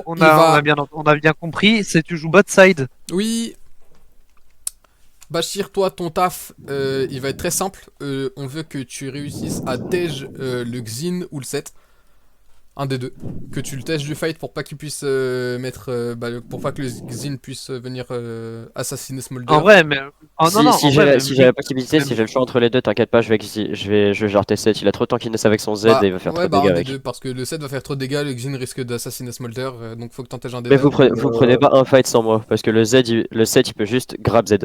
coup, on il a, va... on a bien compris, c'est tu joues bot side. Oui, Bachir, toi, ton taf, il va être très simple. On veut que tu réussisses à tège le Xin ou le 7. Un des deux. Que tu le tèches du fight pour pas qu'il puisse mettre... pour pas que le Xin puisse venir assassiner En Smolder. vrai, mais. Oh non, Si, non, si en j'ai vrai, la, même si j'ai la lui. possibilité, si Même... j'ai le choix entre les deux, t'inquiète pas, je vais genre T7. Il a trop de tankiness avec son Z et Bah, il va faire trop ouais, de bah dégâts un des avec. deux, parce que le 7 va faire trop de dégâts, le Xin risque d'assassiner Smolder, donc faut que t'en tèges un des Mais deux. vous prenez pas un fight sans moi, parce que le 7 il peut juste grab Z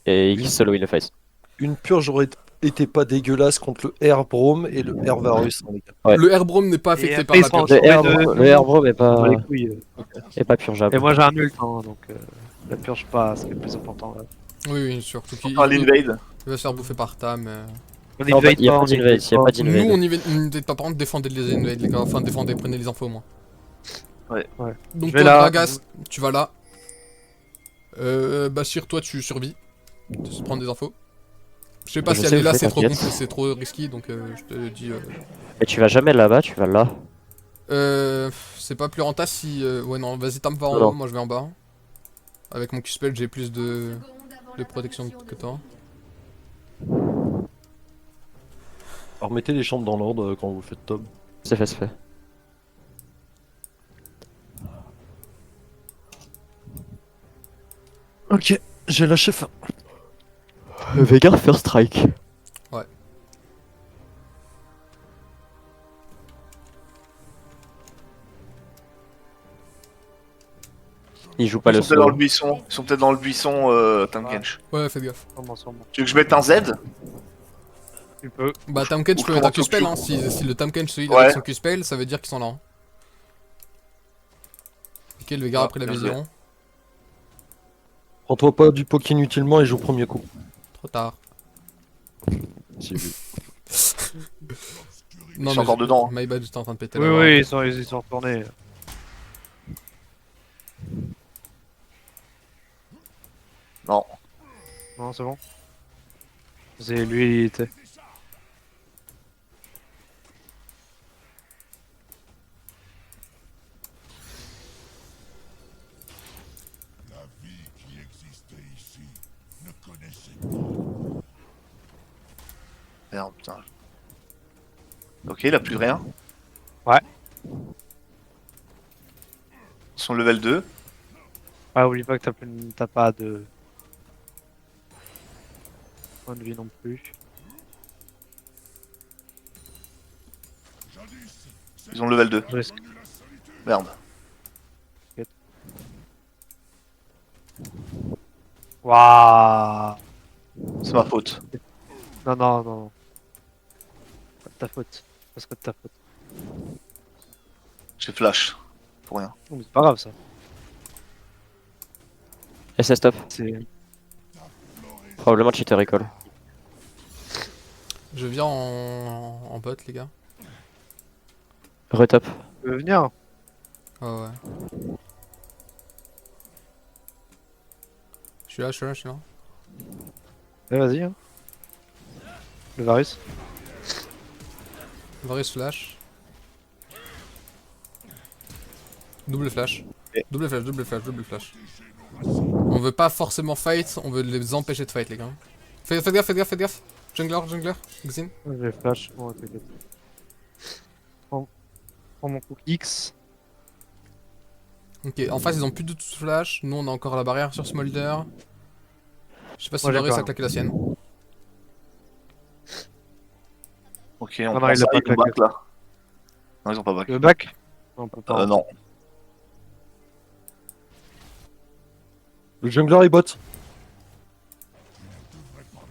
et il solo il le fight. Une purge aurait été pas dégueulasse contre le Air Brome et le Air Varus, hein, les gars. Ouais. Le Herbrom n'est pas Et affecté par après, ils la sont purge. entourés de Le nous. Air Bro Dans les couilles. est pas Et purgeable. moi, j'ai un ult, hein, donc la purge pas, ce qui est le plus important. Là. Oui, oui, surtout qu'il Enfin, l'invade. il va se faire bouffer par Tam. On Non, invade y a pas, pas on d'invade, invade y a pas. pas Nous, d'invade. on n'était pas par contre, défendez les invades, les gars. Enfin, défendez, prenez les infos au moins. Ouais. Donc, Je vais toi, là. Gragas, tu vas là. Bachir, toi, tu survis. Tu prends des infos. Je sais pas Je si sais aller où là, c'est, c'est trop, t'inquiète. c'est trop risky, donc je te dis. Et tu vas jamais là-bas, tu vas là. C'est pas plus rentable si. Ouais, non, vas-y, Tam va en Non. haut, moi je vais en bas. Avec mon Q-Spell, j'ai plus de protection que toi. Alors mettez les chambres dans l'ordre quand vous faites top. C'est fait, c'est fait. Ok, j'ai lâché fin. Veigar first strike. Ouais. Il joue pas Ils le sont peut-être dans le solo. buisson. Ils sont peut-être dans le buisson, Tamkench. Ouais, faites gaffe. Sûrement, sûrement. Tu veux que je mette un Z? Tu peux. Bah, Tamken, Ou je peux mettre un comment Q-Spell, tu- hein. Si le Tamken se heal Ouais. avec son Q-Spell, ça veut dire qu'ils sont là. Hein. Ok, le Veigar Ah, a pris la bien vision. Prends-toi pas du poke inutilement et joue premier coup. Trop tard. J'ai vu. Non, sont encore dedans, hein. My bad, j'étais en train de péter Oui, la barre. oui, ils sont retournés. Non. Non, c'est bon. C'est lui, il était. Merde, putain. Ok, il a plus rien. Ouais. Son level 2. Ah, oublie pas que t'as pas de point de vie non plus. Ils ont le level 2. Je risque. Merde. Waouh. C'est ma faute. Non, non, non. Pas de ta faute. Pas de ta faute. J'ai flash. Pour rien. Oh, mais c'est pas grave ça. SS top. C'est. Probablement cheater recall. Je viens en bot, les gars. Retop. Tu veux venir? Ouais, ouais. Je suis là, je suis là, je suis là. Ouais, vas-y. Hein. Le Varus. Varus flash. Double flash. Ok. Double flash, double flash, double flash. On veut pas forcément fight, on veut les empêcher de fight, les gars. Faites gaffe, faites gaffe, faites gaffe. Jungler, jungler, Xin. J'ai flash. Bon, t'inquiète. Prends mon coup X. Ok, en face ils ont plus de tout flash. Nous on a encore la barrière sur Smolder. Je sais pas si Moi, j'ai Varus pas. a claqué la sienne. Ok, on Non, prend il a ça, pas ils ont claqué. back là. Non, ils ont pas back. Tu veux back? Non, on peut pas. Non. Le jungler est bot.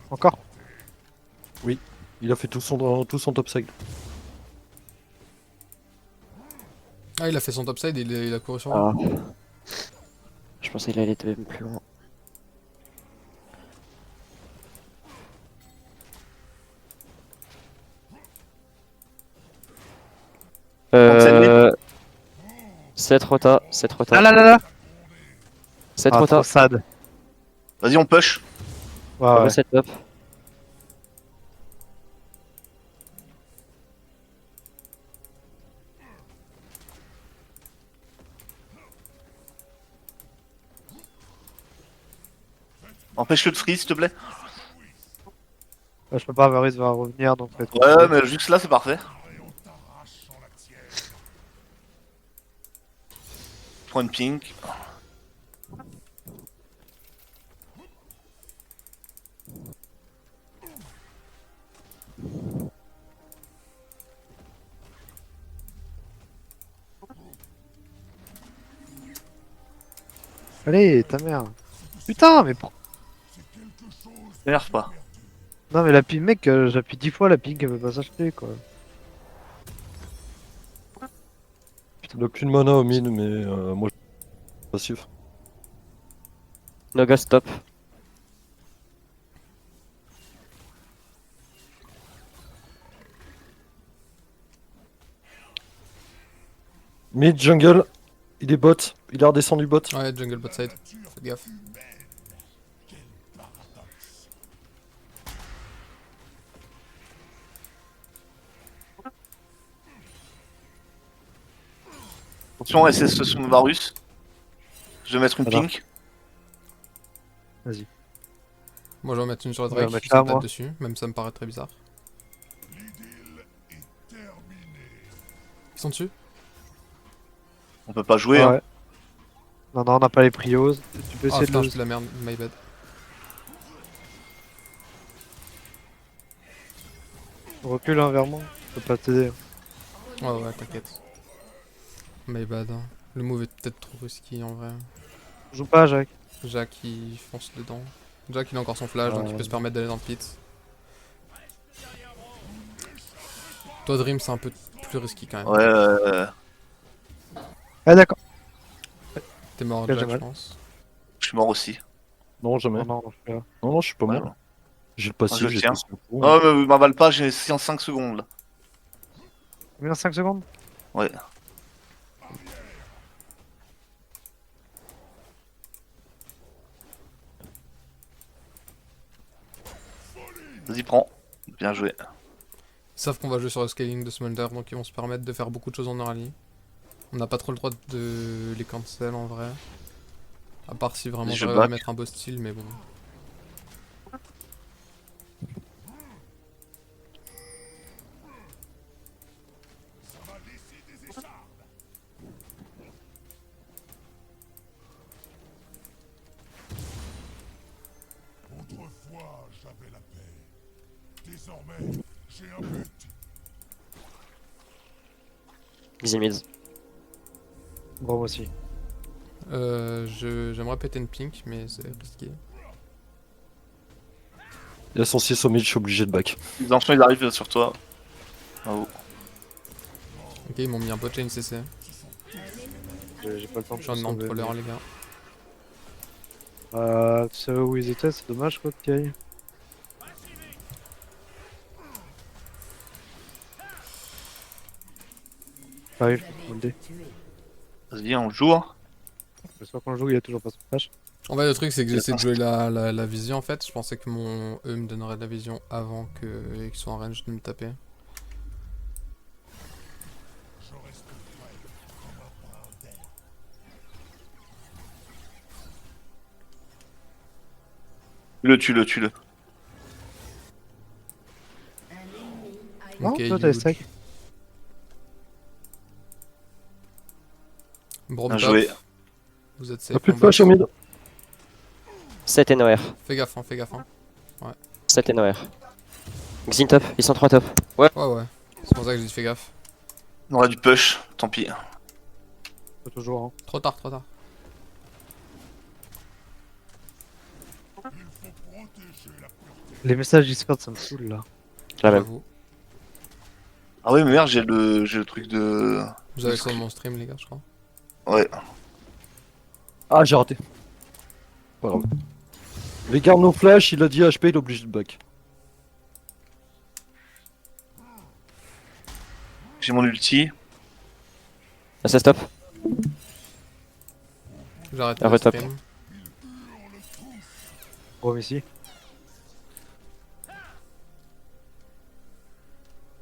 Encore? Il a fait tout son topside. Ah, il a fait son topside et il a couru sur moi. Ah. Je pensais qu'il allait être même plus loin. C'est rota, 7 rota. Ah là là là! 7 Ah, rota. trop sad. Vas-y, on push. Ouais, ouais. Le setup. Empêche-le de free, s'il te plaît. Je peux pas, Varus va revenir donc. faut être Ouais, contrôlé. mais juste là, c'est parfait. Point de pink. Allez, ta mère. Putain, mais M'énerve pas. non, mais la ping, mec, j'appuie 10 fois la ping, elle veut pas s'acheter quoi. Il a plus de mana au mid, mais moi je suis passif. No ghost top. Mid jungle, il est bot, il est redescendu bot. Ouais, jungle bot side. Faites gaffe. Attention, SS sur Varus. Je vais mettre une Voilà. pink. Moi, je vais en mettre une sur le On va Drake mettre qui là, se tape moi. dessus. Même ça me paraît très bizarre. Ils sont dessus? On peut pas jouer. Ah Hein. ouais. Non, non, on n'a pas les prios. Tu peux Ah essayer putain, de je fais de la merde. My bad. recule hein, vers moi. Je peux pas t'aider. Ouais, ouais, t'inquiète. My bad. Hein. Le move est peut-être trop risqué en vrai. Joue pas, Jacques. Jack il fonce dedans. Jack il a encore son flash donc il peut se permettre d'aller dans le pit. Toi Dream c'est un peu plus risqué quand même. Ouais, Ah, d'accord. T'es mort J'ai Jack je mal. pense. je suis mort aussi. Non, jamais. Non, non, je suis là. Non, je suis pas Ouais, mort. J'ai le passif, je j'ai tiens. tout ce qu'il faut. Oh, mais m'avale pas, j'ai 5 secondes là. Combien 5 secondes? Ouais. Vas-y, prends. Bien joué. Ils savent qu'on va jouer sur le scaling de Smolder donc ils vont se permettre de faire beaucoup de choses en early. On n'a pas trop le droit de les cancel en vrai. À part si vraiment Je j'arrive à back. mettre un beau style mais bon. Autrefois, j'avais la paix. Désormais, j'ai un but. Easy mid. Bon, moi aussi. J'aimerais péter une pink mais c'est risqué. Il a son 6 au mid, je suis obligé de back. Les anciens ils arrivent sur toi. Ah, oh. Ok ils m'ont mis un bot chain CC. J'ai pas le temps de Je suis un sauver, troller mais- les gars. Tu savais où ils étaient, c'est dommage quoi qu'il y aille. J'arrive, je peux le dé. Vas-y, on joue. Hein. Le soir qu'on joue, il y a toujours pas son flash. En fait le truc c'est que j'essaie de jouer la vision en fait. Je pensais que mon E me donnerait de la vision avant qu'il soit en range de me taper. Tue-le. Non, Ok, toi t'as les huge. stacks. Braum Bien top. joué. Vous êtes Ah, safe. plus en de flash au bas. mid. 7 NOR. Fais gaffe, hein, fais gaffe. Hein. 7 NOR. Xin top, ils sont 3 top. Ouais. Ouais. C'est pour ça que j'ai dit fais gaffe. On aurait du push, tant pis. Faut toujours, hein. Trop tard, trop tard. Les messages Discord, ça me saoule là. La même. J'avoue. Ah oui, mais merde, j'ai le truc de. Vous avez sur mon stream, les gars, je crois. Ouais. Ah, j'ai raté. Pas grave. Les gardes nos flash, il a dit HP, il est obligé de back. J'ai mon ulti. Ah, ça stop. J'arrête Ah, le ouais, top. stream. Gros ici.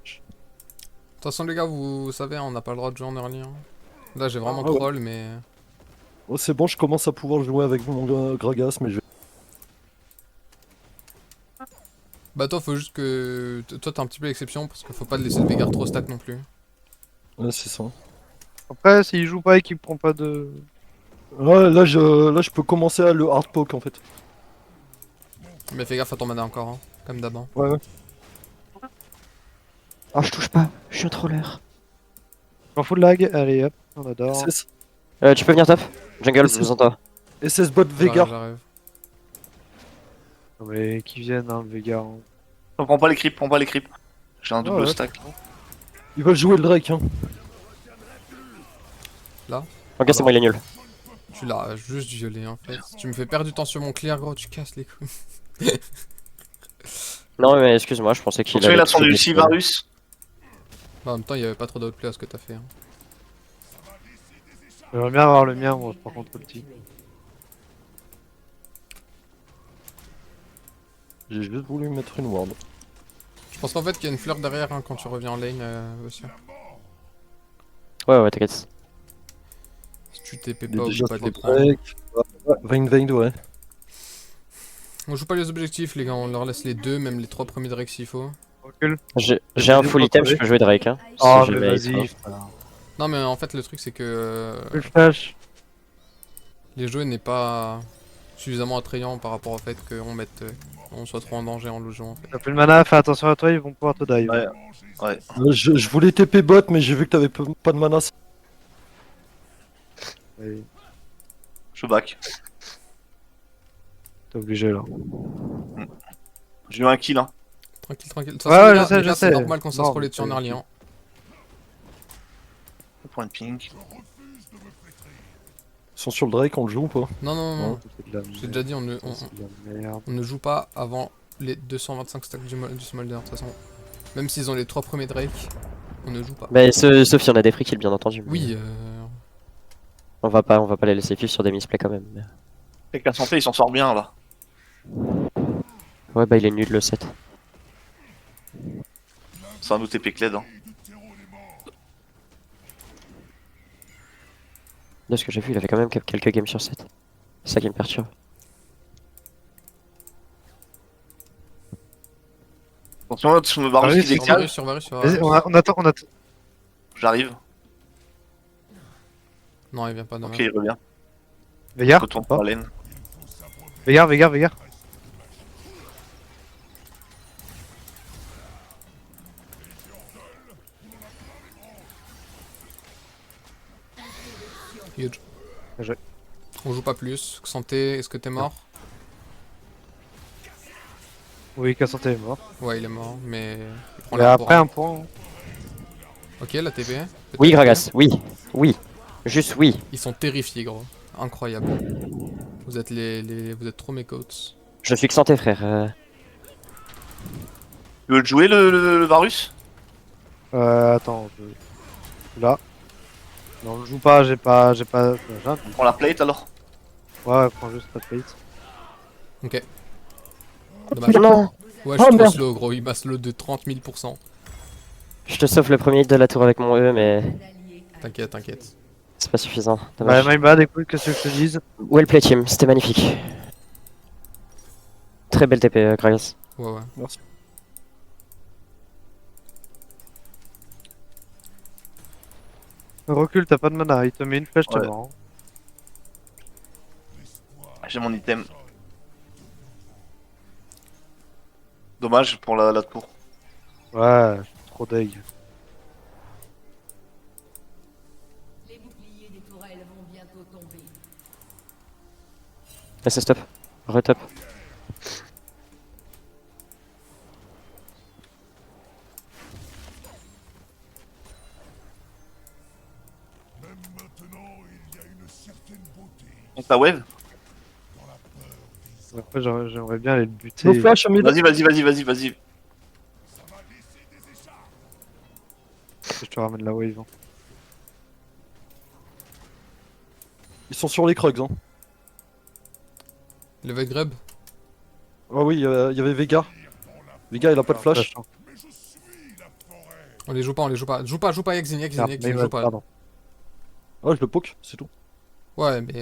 De toute façon, les gars, vous savez, on n'a pas le droit de jouer en early. Hein. Là, j'ai vraiment Ah ouais. troll, mais. Oh, c'est bon, je commence à pouvoir jouer avec mon Gragas, mais je vais Bah toi faut juste que... Toi t'es un petit peu l'exception parce qu'il faut pas te laisser le Veigar trop stack non plus. Ouais, c'est ça. Après, s'il joue pas et qu'il prend pas de. Ouais, là, je peux commencer à le hard poke en fait. Mais fais gaffe à ton mana encore, hein, comme d'hab. Hein. Ouais, ouais. Oh, je touche pas, je suis un troller. J'en fous de lag, allez hop, on adore. SS, Tu peux venir top? Jungle, SS. besoin de toi. SS bot Veigar. J'arrive. Non mais qui viennent, hein, le Vega. Hein. On prend pas les creeps, prends pas les creeps. J'ai un double Ouais. stack. Ils veulent jouer le Drake, hein. Ok, c'est bon, il est nul. Tu l'as juste violé en fait. Tu me fais perdre du temps sur mon clear gros, tu casses les couilles. Non, mais excuse-moi, je pensais qu'il Attention, il avait a son tué ulti des- Varus. Bah, en même temps il y avait pas trop d'outplay à ce que t'as fait. Hein. J'aimerais bien avoir le mien, moi, par contre, ulti. J'ai juste voulu mettre une ward. Je pense qu'en fait qu'il y a une fleur derrière hein, quand tu reviens en lane aussi. Ouais, t'inquiète. Si tu TP Il est pas, déjà oublie pas de sur les prendre. Drake. Ouais, Vayne, ouais. On joue pas les objectifs les gars, on leur laisse les deux, même les 3 premiers Drake s'il faut. Recule. J'ai un full item, je peux jouer Drake. Hein, si Oh, je le mais mérite, vas-y, hein. frère. Non mais en fait le truc c'est que Le flash. les jeux n'est pas suffisamment attrayant par rapport au fait qu'on mette on soit trop en danger en le jouant en fait. T'as plus de mana, fais attention à toi, ils vont pouvoir te dive. Ouais. Ouais. Je voulais TP bot, mais j'ai vu que t'avais pas de mana. Ouais, Je back. t'es obligé là. J'ai eu un kill, hein. Tranquille, tranquille. De toute Ouais, façon, ouais, les je gars, sais, les je gars, c'est sais. normal qu'on s'en Non, scroller mais dessus en c'est- early hein. Point de ping. Ils sont sur le Drake, on le joue ou pas? Non non non, Ouais. C'est de la j'ai déjà dit on C'est de la merde. ne joue pas avant les 225 stacks du Smolder de toute façon. Même s'ils ont les 3 premiers Drake, on ne joue pas. Bah, sauf si on a des free kills, bien entendu. mais Oui, On va pas les laisser vivre sur des misplays quand même. mais- Avec la santé, il s'en sort bien là. Ouais, bah, il est nul le set. C'est un OTP Kled. Hein. De ce que j'ai vu, il avait quand même quelques games sur 7. C'est ça qui me perturbe. Attention, sur le Varus Ah oui, qui c'est sur décale. Varus, sur Varus, sur Vas-y, Varus. on attend, on attend. J'arrive. Non, il vient pas dommage. Ok, il revient. Veigar, Retourne pour la lane. Veigar. Huge. Bien joué. On joue pas plus. Santé, est-ce que t'es mort? Oui, Kassanté est mort. Ouais, il est mort, mais il prend Mais la après un point. Ok, la TP. Oui, Gragas, oui. Oui. Juste oui. Ils sont terrifiés, gros. Incroyable. Vous êtes vous êtes trop mes coats. Je suis que santé, frère. Tu veux le jouer le Varus? Attends, là. Non, je joue pas, j'ai pas. J'ai un- On prend la plate alors? Ouais, prends juste ta plate. Ok. Dommage. Non. Ouais, je Oh, suis trop merde. slow, gros. Il m'a slow de 30 000%. Je te sauve le premier hit de la tour avec mon E, mais T'inquiète, t'inquiète. c'est pas suffisant. Bah, Dommage. my bad, écoute, qu'est-ce que je te dise? Well play team, c'était magnifique. Très belle TP, Gragas. Ouais, ouais. Merci. Recule, t'as pas de mana, il te met une flèche, t'es Ouais. mort. J'ai mon item. Dommage pour la tour. Ouais, je suis trop deg. Les boucliers des tourelles vont bientôt tomber. Laisse stop. Retop. Même maintenant, il y a une certaine beauté. Donc la wave? Après, j'aimerais bien aller le buter. No flash, mid. Vas-y. Je te ramène la wave. Hein. Ils sont sur les Krugs, hein. Le Void Grub. Ah oui, il y avait Veigar. Veigar, il a pas de flash. hein. On les joue pas, on les joue pas. Joue pas, Yaxin, Ah, joue pas. pardon. Ah, je le poke, c'est tout. Ouais, mais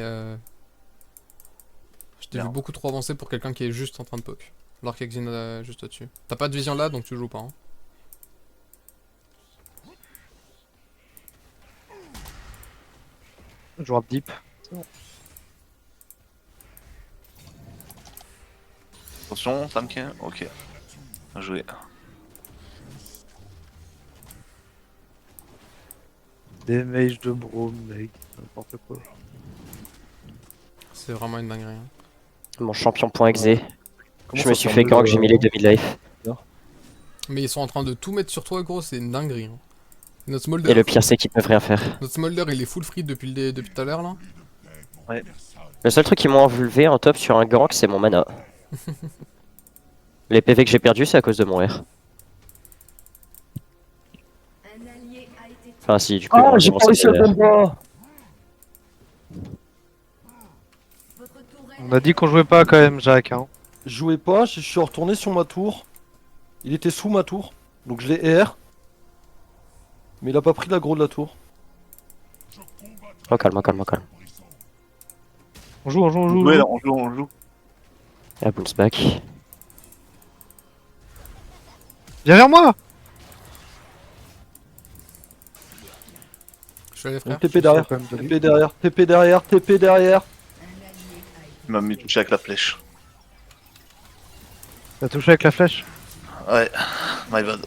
Je t'ai vu Merde. beaucoup trop avancé pour quelqu'un qui est juste en train de poke. Alors qu'il y a Xin juste au-dessus. T'as pas de vision là, donc tu joues pas. Hein. Joueur deep. Attention, Tamkin. Ok. Bien joué. Des mages de Braum, mec. N'importe quoi. C'est vraiment une dinguerie. Hein. Mon champion.exe. Comment Je me ça suis se fait fait gank, j'ai mis les 2000 life. Mais ils sont en train de tout mettre sur toi, gros, c'est une dinguerie. Hein. Notre Smolder, Et le pire, c'est qu'ils peuvent rien faire. notre Smolder, il est full free depuis tout à l'heure là. Le seul truc qui m'a enlevé en top sur un gank, c'est mon mana. Les PV que j'ai perdus, c'est à cause de mon R. Un allié a été tué. Enfin, si, du coup, Ah, ils j'ai m'ont pas réussi à enlevé mon combat. Votre tourelle On a dit qu'on jouait pas quand même, Jacques. Hein. Je jouais pas, je suis retourné sur ma tour. Il était sous ma tour, donc je l'ai R. Mais il a pas pris l'aggro de la tour. Oh, calme, calme, calme. On joue, on joue, on joue. Ouais, là, on joue, on joue. La bounce back. Viens vers moi. Je suis allé, frère. Donc TP derrière, quand même de lui. TP derrière, TP derrière, TP derrière. Il m'a mis touché avec la flèche. T'as touché avec la flèche. Ouais, my bad.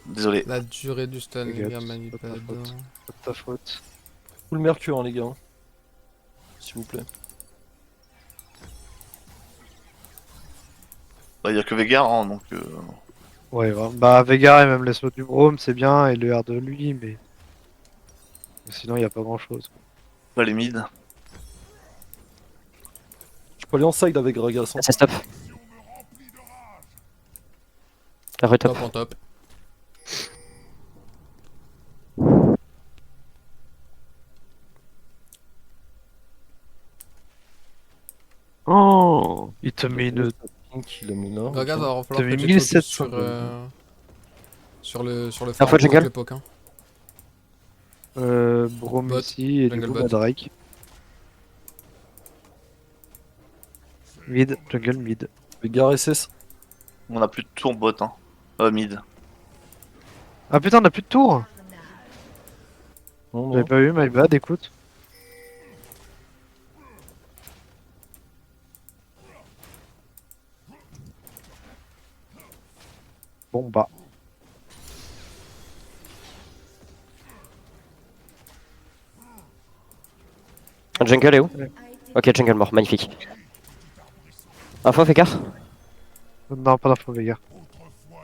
Désolé. La durée du stun, les Regarde, gars, c'est manipade. pas ta faute. Pas de ta faute. Full mercure, hein, les gars. S'il vous plaît. Bah, y a que Veigar, hein, donc. Ouais, bah Veigar et même les sauts du Braum, c'est bien, et le R de lui, mais. Sinon, il y a pas grand chose. Pas les mid. Je peux aller en side avec Gragas. Hein. C'est stop. Retop. Top en top. Oh, il te met une. Il a mis là. Regarde, ok. il va falloir T'as que mis tu te focuses 1700 sur le fois farm jungle. avec l'époque. Hein. Braum Bot, ici, et du jungle coup, bot. bah, Drake. Mid, jungle mid. Veigar SS. On a plus de tour bot, hein. Mid. Ah putain, on a plus de tour. Non, J'avais non. pas vu, my bad, écoute. Bon bah. Jungle est où? Ok, jungle mort, magnifique. Info, Veigar? Non, pas d'info, Veigar.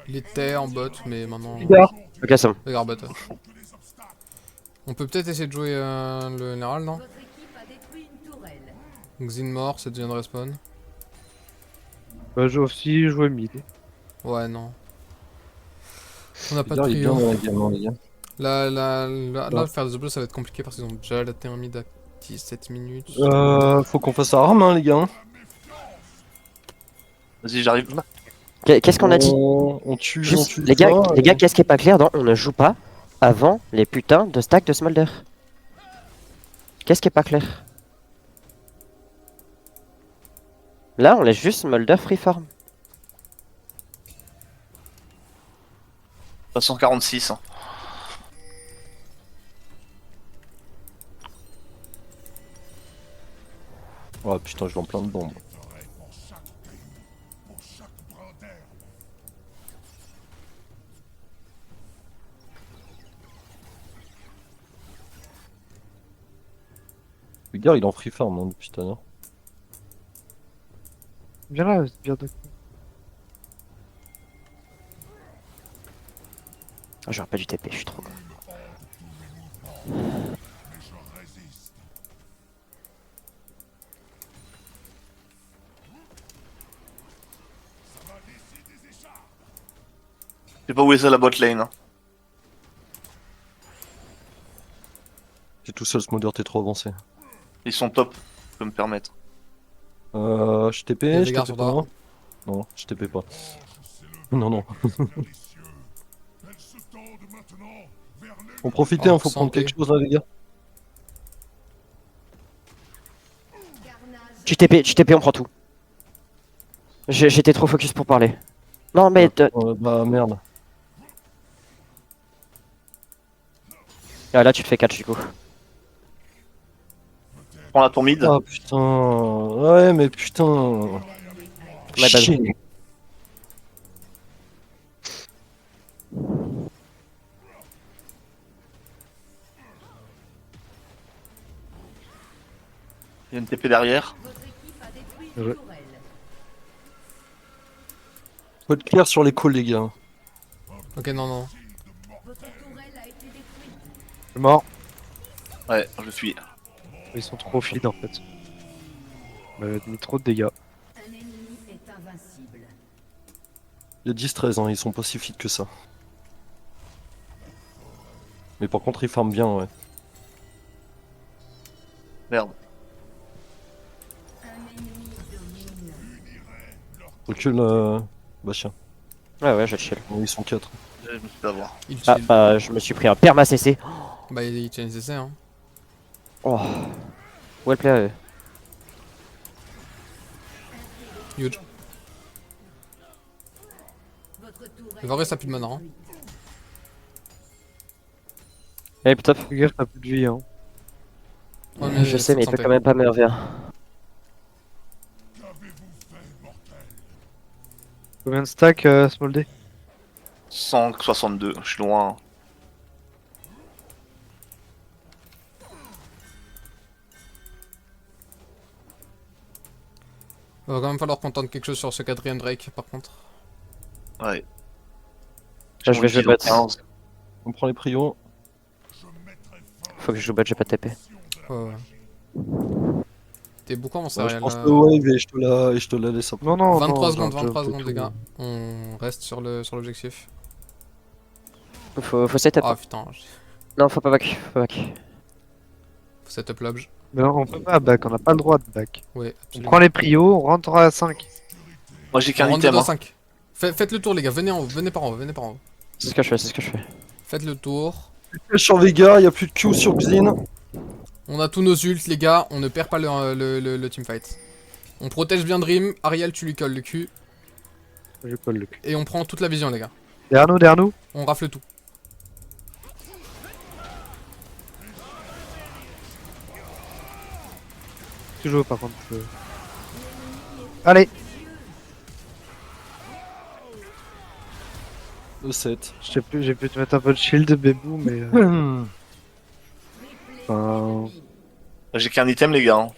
Il était en bot, mais maintenant. Veigar. Ok, c'est bon. Veigar bot. Ouais. On peut peut-être essayer de jouer le Nerald, non? Votre équipe a détruit une tourelle. Xin mort, ça devient de respawn. Bah, j'ai aussi joué mid. Ouais, non. On a pas de Veigar, il est bien trio. dans la game, hein, les gars. Là, faire des uploads, ça va être compliqué parce qu'ils ont déjà laté un mid à 17 minutes. Faut qu'on fasse arme, hein, les gars. hein. Vas-y, j'arrive. Qu'est-ce qu'on a dit? On tue, on Juste, tue les gars, ça, qu'est-ce qui est pas clair dans on ne joue pas avant les putains de stacks de Smolder? Qu'est-ce qui est pas clair? Là, on laisse juste Smolder freeform. 146. Hein. Oh putain, je vais en plein dedans. moi. Veigar, il est en free farm hein, depuis tout à l'heure. Viens là, viens de. Ah, j'aurais pas dû TP, je suis trop con. Je sais pas où est ça la bot lane. Hein. J'ai tout seul, ce modeur, t'es trop avancé. Ils sont top, je peux me permettre. Je TP, Et je Veigar TP sur pas. toi. Non, je TP pas. Non, non. Elle se tendent maintenant vers le Faut profiter, Oh, hein, faut prendre santé. quelque chose là, les gars. Carnage Tu TP, on prend tout. J'étais trop focus pour parler. Non, mais. Bah merde. Ah, là, tu te fais catch du coup. Prends la tour mid. Ah putain. Ouais, mais putain. My bad. Chier. Il y a une TP derrière. Votre équipe a détruit Ouais. une tourelle. Faut être clair sur les calls, les gars. Ok, non, non. Votre tourelle a été détruite. Je suis mort. Ouais, je suis. Ils sont trop feed en fait. On m'a mis trop de dégâts. Un ennemi est invincible. Il y a 10-13, hein, ils sont pas si fit que ça. Mais par contre, ils farment bien, ouais. Merde. Un ennemi domine. Recule, Bastien. Ouais, je chill. Bon, ils sont 4. Je me suis fait avoir. Il Ah, chill. je me suis pris un perma CC. Bah, il tient les essais, hein. Oh. Well play. Huge. Votre tourelle. Varus a plus de mana, hein. Allez, top. Fais gaffe, t'as plus de vie. Hein. Ouais, mais Je sais, mais il ça peut fait. quand même pas me revenir. Combien de stack, Smolder? 162, je suis loin. Il va quand même falloir qu'on tente quelque chose sur ce quatrième Drake, par contre. Ouais. Là, je vais jouer bot. 15. On prend les prios. Faut que je joue bot, j'ai pas de TP. Ouais. T'es beaucoup en Ouais, je céréales pense là. le wave et je te la laisse après. Non, non, 23 non, secondes, genre, 23 je secondes, fais les tout. gars. On reste sur l'objectif. Faut setup. Ah putain, Non, faut pas back. Faut back. faut setup l'obj. Mais non, on peut pas back, on n'a pas le droit de back. Ouais, On absolument. prend les prios, on rentre à 5. Moi j'ai On qu'un rentre item. dedans Hein. 5. Faites le tour, les gars. Venez en haut, venez par en haut, venez par en haut. C'est ce que je fais, c'est ce que je fais. Faites le tour. Sur Vega, il y a plus de Q sur Xin. On a tous nos ults, les gars. On ne perd pas le teamfight. On protège bien Dream. Ariel, tu lui colles le cul. Je colle le cul. Et on prend toute la vision, les gars. Derrière nous. On rafle tout. Toujours par contre. Allez, E7. j'ai pu te mettre un peu de shield, bébou, mais. Enfin, J'ai qu'un item, les gars. Hein.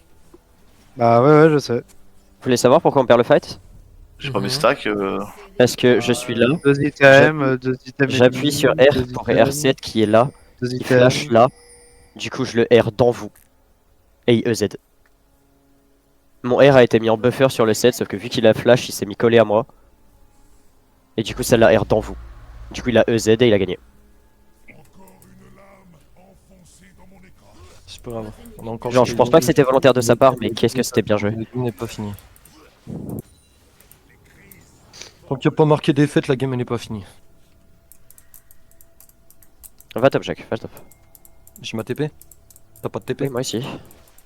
bah ouais, je sais. Vous voulez savoir pourquoi on perd le fight? J'ai pas Mhm. mes stacks. Parce que je suis là, 2 items, 2 items. j'appuie sur R pour R7 qui est là, 2 il items. flash là, du coup je le R dans vous. Et il EZ. Mon R a été mis en buffer sur le set, sauf que vu qu'il a flash, il s'est mis collé à moi. Et du coup ça l'a R dans vous. Du coup il a EZ et il a gagné. C'est pas grave. On a encore Genre je pense pas que c'était volontaire de sa part, mais qu'est-ce que c'était bien joué. La game n'est pas finie. Tant qu'il n'y a pas marqué défaite, la game elle n'est pas finie. Va top Jack, va top. J'ai ma TP. T'as pas de TP? Oui, moi aussi.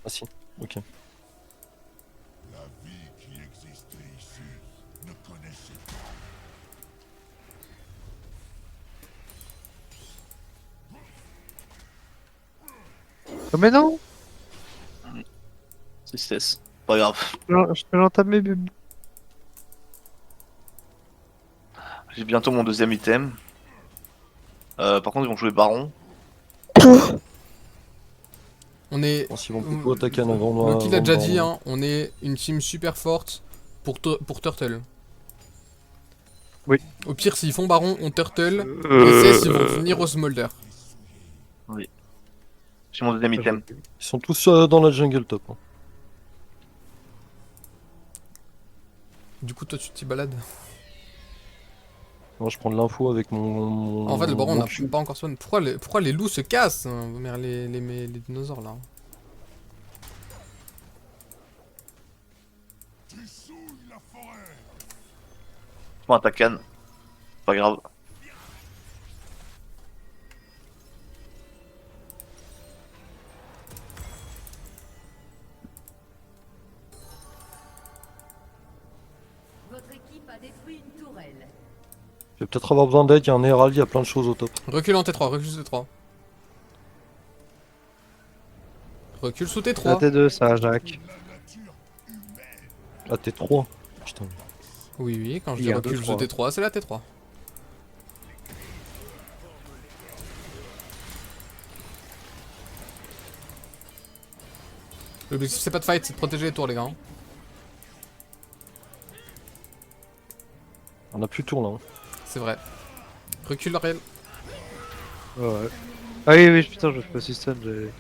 Ah si, ok. Oh, mais non, Tristesse. Pas grave. je peux l'entamer, bébou. J'ai bientôt mon deuxième item. Par contre, ils vont jouer Baron. On est. Bon, s'ils vont plutôt attaquer un avant Donc il a déjà dit, hein, on est une team super forte pour Turtle. Oui. Au pire, s'ils font Baron, on Turtle. Et c'est s'ils vont finir au Smolder. J'ai mon deuxième item. Ils sont tous dans la jungle top. Hein. Du coup, toi, tu t'y balades. Moi je prends de l'info avec mon. En fait, le Baron, on mon n'a Q. pas encore spawn. Pourquoi les loups se cassent hein, merde, les dinosaures là. Je prends un Takan. Pas grave. équipe a détruit une tourelle. Je vais peut-être avoir besoin d'aide, il y a un Herald, il y a plein de choses au top. Recule en T3, recule sous T3. Recule sous La T3. T2, ça, Jacques. Ah, t'es 3. Putain. Oui, oui, quand je Il dis y a recule deux, sous trois. T3, c'est la T3. L'objectif c'est pas de fight, c'est de protéger les tours les gars. Hein. On a plus de tour là. Hein. C'est vrai. Recule réel. Ouais. Ah oui, oui, putain, je fais pas système, j'ai...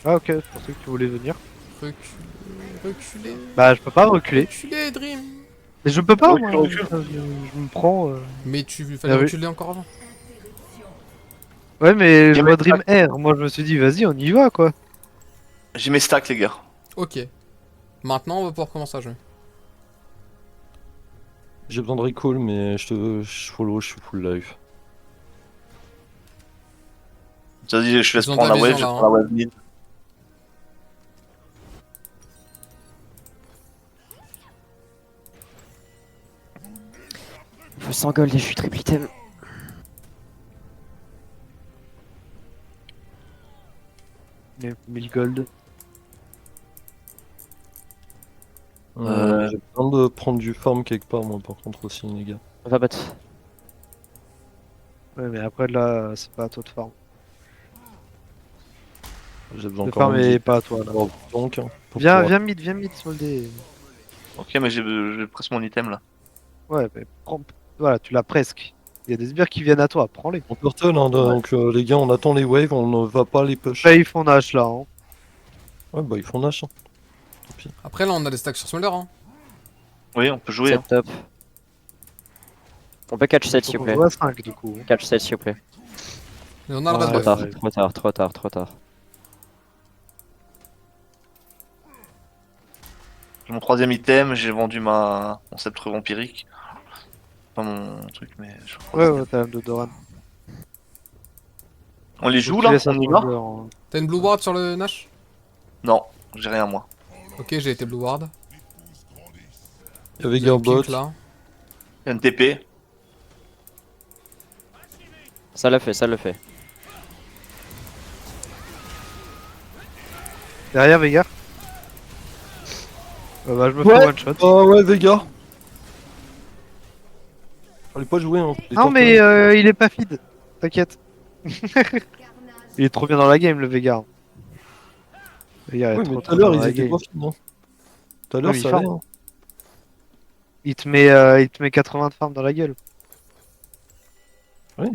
Ah ok, je pensais que tu voulais venir. Reculer. Bah, je peux pas reculer. Reculer, Dream. Mais je peux pas, Recule, moi. recule. Je me prends... Mais tu fallait Ah oui. reculer encore avant. Ouais, mais je J'ai vois mes Dream R. Moi, je me suis dit, vas-y, on y va, quoi. J'ai mes stacks, les gars. Ok. Maintenant, on va pouvoir commencer à jouer. J'ai besoin de recall, mais je follow, je suis full life. Vas-y, je laisse Ils ont prendre de la la wave, vision, je là, prends la wave mid. Je veux 100 gold et je suis triple item. Mais 1000 gold. J'ai besoin de prendre du farm quelque part, moi, par contre, aussi, les gars. Va bot. Ouais, mais après, là, c'est pas à toi de farm. J'ai besoin Le quand farm même est pas à toi, là. Donc, hein, pour Viens, pouvoir- viens mid, Smolder. Ok, mais j'ai presque mon item là. Ouais, mais prends... Voilà, tu l'as presque. Il y a des sbires qui viennent à toi, prends-les. On peut return, hein, donc les gars, on attend les waves, on ne va pas les push. Là, ils font Nash, là. Hein. Ouais, bah ils font Nash. Hein. Après, là, on a des stacks sur Smolder. Hein. Oui, on peut jouer. Hein. C'est top. On peut catch 7 Faut s'il vous qu'on plaît. joue à 5, du coup. Catch 7 s'il vous plaît. Mais on a le Ouais, red Trop buff. tard, ouais. trop tard, trop tard, trop tard, trop tard. J'ai mon troisième item, j'ai vendu mon sceptre vampirique. Pas mon truc, mais je crois Ouais, que ouais, t'as l'âme de Doran. On les Faut joue que tu là? laisses à On y va? Smolder, hein. T'as une blue ward sur le Nash? Non, j'ai rien moi. Ok, j'ai été blue ward. Il y avait J'ai un Gearbot. pink, là. Il y a une TP. Ça l'a fait, ça le fait. Derrière, Veigar. Bah, je me Ouais. fais one shot. Oh ouais, Vega. Fallait pas jouer, hein. Non, mais il est pas feed. T'inquiète. Il est trop bien dans la game, le Veigar. Veigar est Oui, trop, mais tout trop à l'heure, dans ils la étaient game. pas finis. Hein. Tout à l'heure, Oui, ça il allait. farm. Hein. Il te met 80 de farm dans la gueule. Oui.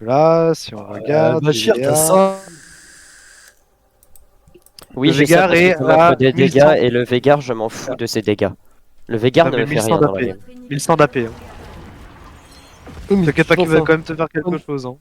Là, si on regarde. Bachir, il est t'as à- ça. Oui, Le j'ai ça Veigar parce est qu'il peut mettre à des 1100. dégâts et le Veigar, je m'en fous de ses dégâts. Le Veigar Ah, ne mais me fait 1100 rien dans la d'AP. game. 1100 d'AP. Hein. Oui, mais T'inquiète pas qu'il va enfin, quand même te faire quelque chose. Hein.